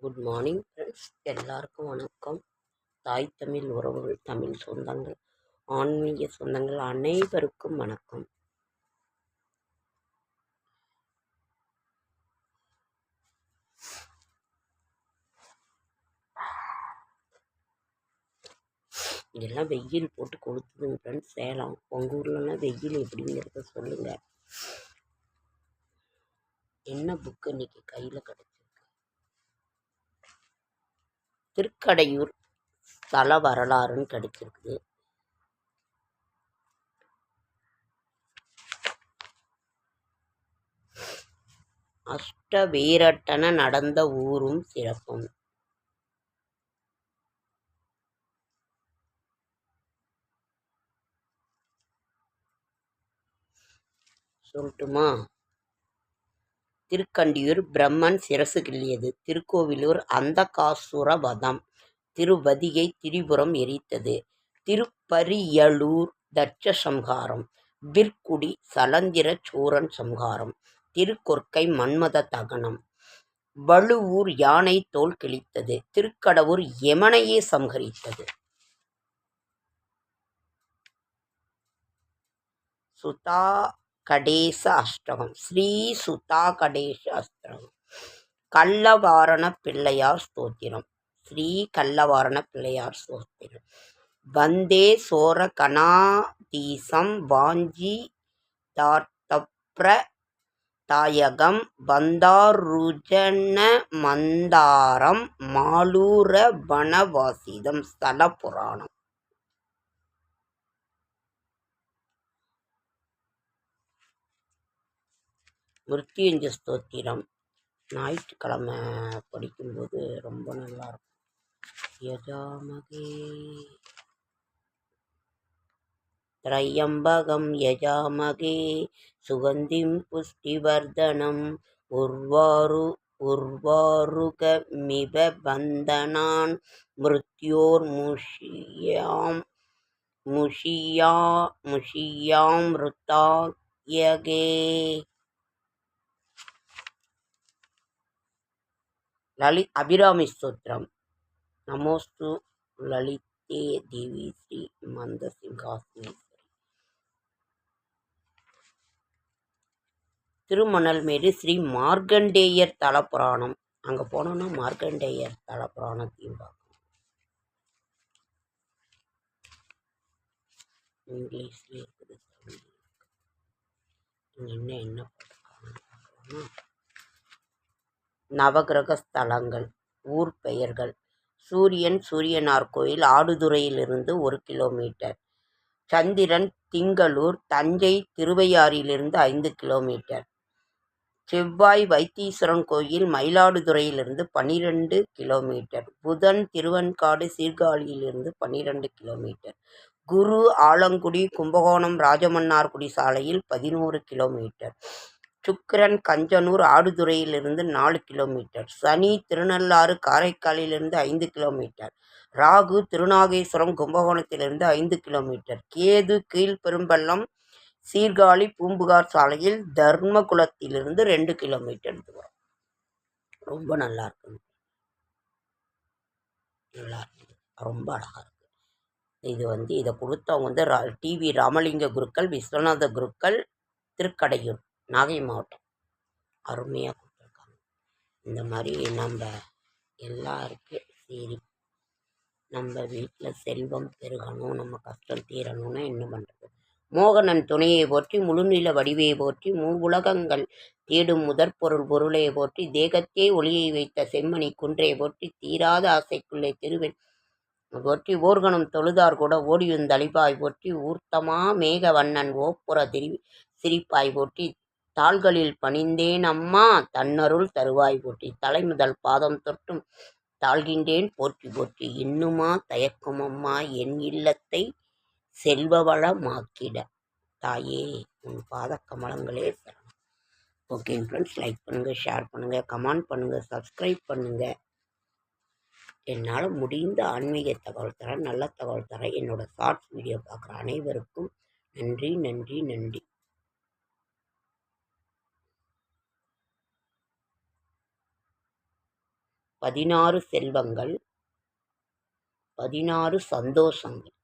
Good morning friends, எல்லாருக்கும் வணக்கம். தாய் தமிழ் உறவுகள், தமிழ் சொந்தங்கள், ஆன்மீக சொந்தங்கள் அனைவருக்கும் வணக்கம். இதெல்லாம் வெயில் போட்டு கொளுத்துதுங்க ஃப்ரெண்ட்ஸ். சேலம் உங்கள் ஊர்லலாம் வெயில் எப்படிங்கிறத சொல்லுங்கள். என்ன புக்கு இன்னைக்கு கையில் கிடச்சிருக்கு? திருக்கடையூர் ஸ்தல வரலாறுன்னு கிடைச்சிருக்குது. அஷ்டவீரட்டன நடந்த ஊரும் சிறப்பும். சொல்லட்டுமா? திருக்கண்டியூர் பிரம்மன் சிரசு கிள்ளியது. திருக்கோவிலூர் அந்தகாசுர வதம். திருவதிகை திரிபுரம் எரித்தது. திருப்பரியலூர் தட்ச சம்ஹாரம். விற்குடி சலந்திர சூரன் சம்ஹாரம். திருக்கொற்கை மன்மத தகனம். வழுவூர் யானை தோல் கிழித்தது. திருக்கடவூர் யமனையே சம்ஹரித்தது. சுதா கடேச அஷ்டகம். ஸ்ரீ சுதா கடேச அஷ்டகம். கள்ளவாரண பிள்ளையார் ஸ்தோத்திரம். ஸ்ரீ கள்ளவாரண பிள்ளையார் ஸ்தோத்திரம். வந்தே சோர கணாதீசம் வாஞ்சி தார்த்தப்ர தாயகம் வந்தாருஜன மந்தாரம் மாலூர வனவாசிதம். ஸ்தல புராணம். மிருத்யுஞ்ச ஸ்தோத்திரம் ஞாயிற்றுக்கிழமை படிக்கும்போது ரொம்ப நல்லா இருக்கும். யஜாமகே திரையம்பகம் யஜாமகே சுகந்திம் புஷ்டிவர்தனம் உர்வாருகமிவ பந்தனான் மிருத்யோர் முஷியாம் ருத்தாயகே. அபிராமி ஸ்தோத்திரம். நமோஸ்து லலிதே தேவி ஸ்ரீ மந்தசிங்காசனேஸ்வரி. திருமணல்மேடு ஸ்ரீ மார்க்கண்டேயர் தல புராணம். அங்கே போனோன்னா மார்க்கண்டேயர் தல புராணத்தையும் பார்க்கணும். இங்கிலீஷ்லேயே இருக்குது, தமிழ். என்ன போட்டிருக்காங்க? நவகிரக ஸ்தலங்கள், ஊர் பெயர்கள். சூரியனார் கோயில் ஆடுதுறையிலிருந்து 1 கிலோமீட்டர். சந்திரன் திங்களூர் தஞ்சை திருவையாறிலிருந்து 5 கிலோமீட்டர். செவ்வாய் வைத்தீஸ்வரன் கோயில் மயிலாடுதுறையிலிருந்து 12 கிலோமீட்டர். புதன் திருவெண்காடு சீர்காழியிலிருந்து 12 கிலோமீட்டர். குரு ஆலங்குடி கும்பகோணம் ராஜமன்னார்குடி சாலையில் 11 கிலோமீட்டர். சுக்கிரன் கஞ்சனூர் ஆடுதுறையிலிருந்து 4 கிலோமீட்டர். சனி திருநள்ளாறு காரைக்காலிலிருந்து 5 கிலோமீட்டர். ராகு திருநாகேஸ்வரம் கும்பகோணத்திலிருந்து 5 கிலோமீட்டர். கேது கீழ்பெரும்பள்ளம் சீர்காழி பூம்புகார் சாலையில் தர்மகுலத்திலிருந்து 2 கிலோமீட்டர் தூரம். ரொம்ப நல்லா இருக்கு, ரொம்ப அழகா இருக்கு. இது இதை கொடுத்தவங்க டிவி ராமலிங்க குருக்கள், விஸ்வநாத குருக்கள், திருக்கடையூர், நாகை மாவட்டம். அருமையாக கொடுத்துருக்காங்க. இந்த மாதிரி நம்ம எல்லாருக்கும் சரி, நம்ம வீட்டில் செல்வம் பெருகணும், நம்ம கஷ்டம் தீரணும்னா என்ன பண்ணுறது? மோகனன் துணையை போற்றி முழுநில வடிவையை போற்றி மூவுலகங்கள் தேடும் பொருளையை போற்றி தேகத்தே ஒளியை வைத்த செம்மணி குன்றையை போற்றி தீராத ஆசைக்குள்ளே திருவெண் போற்றி ஓர்கணம் தொழுதார் கூட ஓடியுந்தளிப்பாய் போற்றி ஊர்த்தமா மேக வண்ணன் ஓப்புற சிரிப்பாய் போற்றி தாள்களில் பணிந்தேன் அம்மா தன்னருள் தருவாய் போற்றி தலைமுதல் பாதம் தொட்டும் தாழ்கின்றேன் போற்றி போற்றி இன்னுமா தயக்கும் அம்மா என் இல்லத்தை செல்வவளமாக்கிட தாயே உன் பாத கமலங்களே சரணம். ஓகே ஃப்ரெண்ட்ஸ், லைக் பண்ணுங்கள், ஷேர் பண்ணுங்கள், கமெண்ட் பண்ணுங்கள், சப்ஸ்கிரைப் பண்ணுங்கள். என்னால் முடிந்த ஆன்மீக தகவல் தரேன், நல்ல தகவல் தரேன். என்னோட ஷார்ட்ஸ் வீடியோ பார்க்குற அனைவருக்கும் நன்றி நன்றி நன்றி. 16 செல்வங்கள், 16 சந்தோஷங்கள்.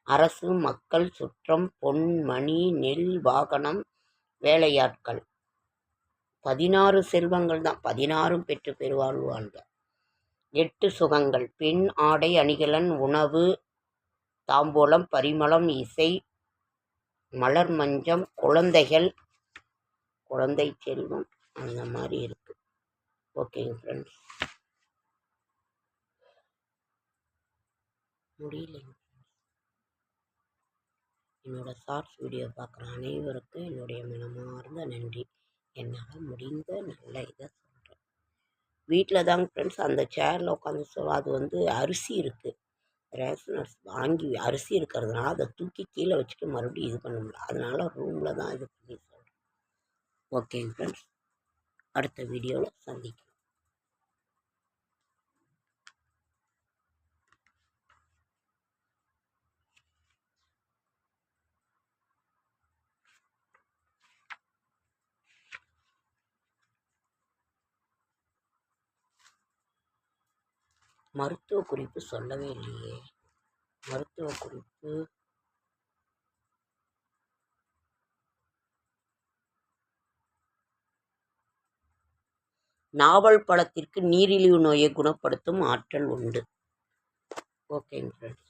அரசு, மக்கள், சுற்றம், பொன், மணி, நெல், வாகனம், வேலையாட்கள். 16 செல்வங்கள் தான். 16 பெற்று பெருவாழ்வு வாழ்க. 8 சுகங்கள், பெண், ஆடை, அணிகலன், உணவு, தாம்பூலம், பரிமளம், இசை, மலர், மஞ்சம், குழந்தைகள், குழந்தை செல்வம், அந்த மாதிரி இருக்கு. ஓகேங்க ஃப்ரெண்ட்ஸ், முடியலைங்க. என்னோட ஷார்ட்ஸ் வீடியோ பார்க்குற அனைவருக்கும் என்னுடைய மனமார்ந்த நன்றி. என்னால் முடிந்த நல்ல இதை சொல்கிறேன். வீட்டில் தாங்க ஃப்ரெண்ட்ஸ் அந்த சேரில் உட்காந்து சொல்ல. அது வந்து அரிசி இருக்குது, ரேஷன் அரிசி வாங்கி அரிசி இருக்கிறதுனால அதை தூக்கி கீழே வச்சுட்டு மறுபடியும் இது பண்ண முடியல. அதனால ரூமில் தான் இது பண்ணி சொல்கிறேன். ஓகேங்க ஃப்ரெண்ட்ஸ், அடுத்த வீடியோவில் சந்திக்கிறேன். மருத்துவ குறிப்பு சொல்லவே இல்லையே. மருத்துவ குறிப்பு நாவல் பழத்திற்கு நீரிழிவு நோயை குணப்படுத்தும் ஆற்றல் உண்டு. ஓகேங்க ஃப்ரெண்ட்ஸ்.